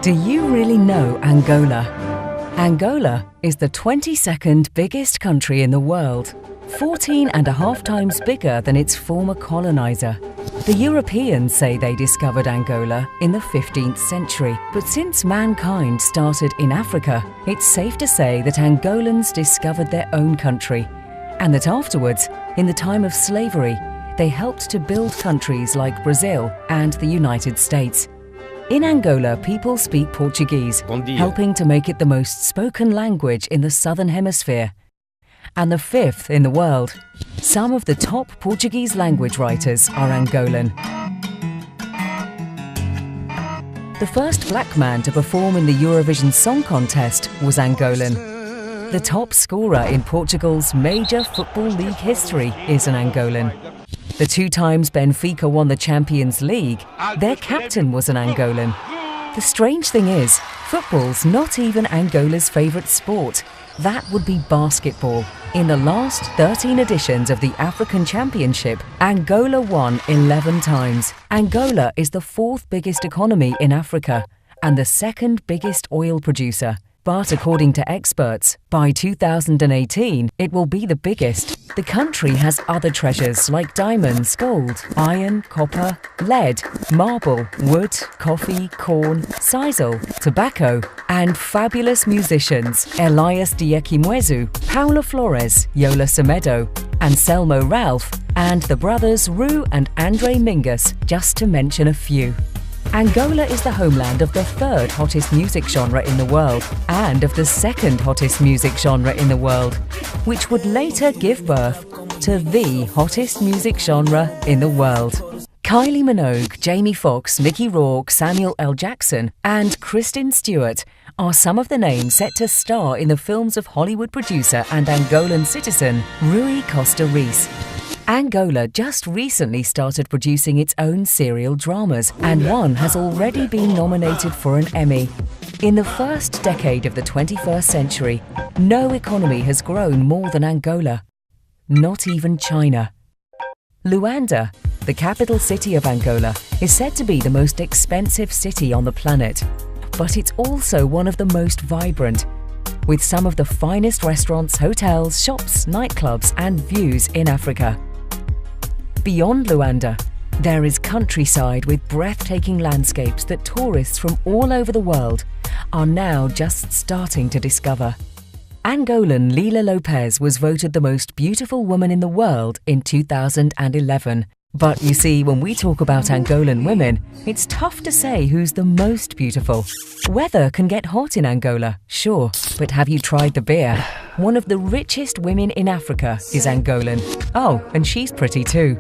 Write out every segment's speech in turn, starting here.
Do you really know Angola? Angola is the 22nd biggest country in the world, 14.5 times bigger than its former colonizer. The Europeans say they discovered Angola in the 15th century, but since mankind started in Africa, it's safe to say that Angolans discovered their own country, and that afterwards, in the time of slavery, they helped to build countries like Brazil and the United States. In Angola, people speak Portuguese, helping to make it the most spoken language in the Southern Hemisphere, and the 5th in the world. Some of the top Portuguese language writers are Angolan. The first black man to perform in the Eurovision Song Contest was Angolan. The top scorer in Portugal's major football league history is an Angolan. The 2 times Benfica won the Champions League, their captain was an Angolan. The strange thing is, football's not even Angola's favourite sport. That would be basketball. In the last 13 editions of the African Championship, Angola won 11 times. Angola is the 4th biggest economy in Africa and the 2nd biggest oil producer. But according to experts, by 2018, it will be the biggest. The country has other treasures like diamonds, gold, iron, copper, lead, marble, wood, coffee, corn, sisal, tobacco, and fabulous musicians Elias Diekimwezu, Paula Flores, Yola Semedo, Anselmo Ralph, and the brothers Ru and Andre Mingus, just to mention a few. Angola is the homeland of the 3rd hottest music genre in the world and of the 2nd hottest music genre in the world, which would later give birth to the hottest music genre in the world. Kylie Minogue, Jamie Foxx, Mickey Rourke, Samuel L. Jackson, and Kristen Stewart are some of the names set to star in the films of Hollywood producer and Angolan citizen Rui Costa Reis. Angola just recently started producing its own serial dramas, and one has already been nominated for an Emmy. In the first decade of the 21st century, no economy has grown more than Angola. Not even China. Luanda, the capital city of Angola, is said to be the most expensive city on the planet, but it's also one of the most vibrant, with some of the finest restaurants, hotels, shops, nightclubs, and views in Africa. Beyond Luanda, there is countryside with breathtaking landscapes that tourists from all over the world are now just starting to discover. Angolan Lila Lopez was voted the most beautiful woman in the world in 2011. But you see, when we talk about Angolan women, it's tough to say who's the most beautiful. Weather can get hot in Angola, sure, but have you tried the beer? One of the richest women in Africa is Angolan. Oh, and she's pretty too.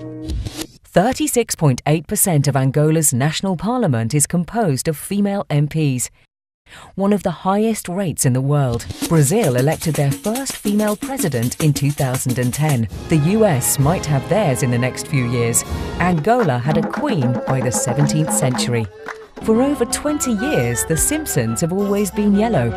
36.8% of Angola's national parliament is composed of female MPs, one of the highest rates in the world. Brazil elected their first female president in 2010. The US might have theirs in the next few years. Angola had a queen by the 17th century. For over 20 years, The Simpsons have always been yellow,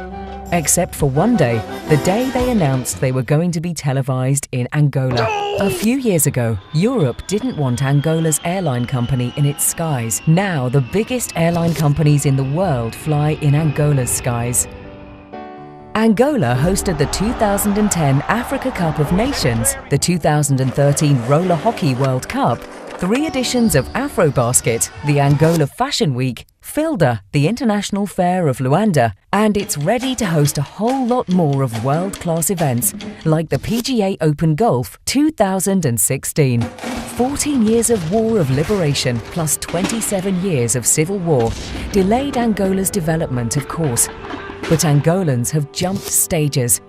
except for one day, the day they announced they were going to be televised in Angola. A few years ago, Europe didn't want Angola's airline company in its skies. Now, the biggest airline companies in the world fly in Angola's skies. Angola hosted the 2010 Africa Cup of Nations, the 2013 Roller Hockey World Cup, 3 editions of Afrobasket, the Angola Fashion Week, FILDA, the International Fair of Luanda, and it's ready to host a whole lot more of world-class events like the PGA Open Golf 2016. 14 years of war of liberation plus 27 years of civil war delayed Angola's development, of course, but Angolans have jumped stages.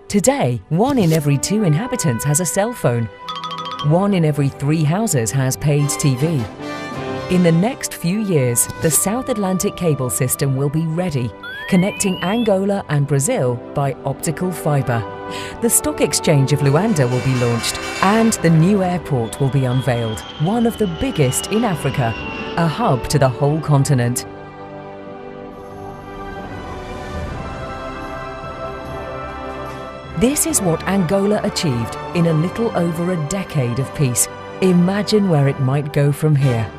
Today, 1 in every 2 inhabitants has a cell phone. 1 in every 3 houses has paid TV. In the next few years, the South Atlantic cable system will be ready, connecting Angola and Brazil by optical fibre. The stock exchange of Luanda will be launched, and the new airport will be unveiled, one of the biggest in Africa, a hub to the whole continent. This is what Angola achieved in a little over a decade of peace. Imagine where it might go from here.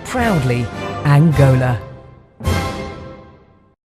Proudly, Angola.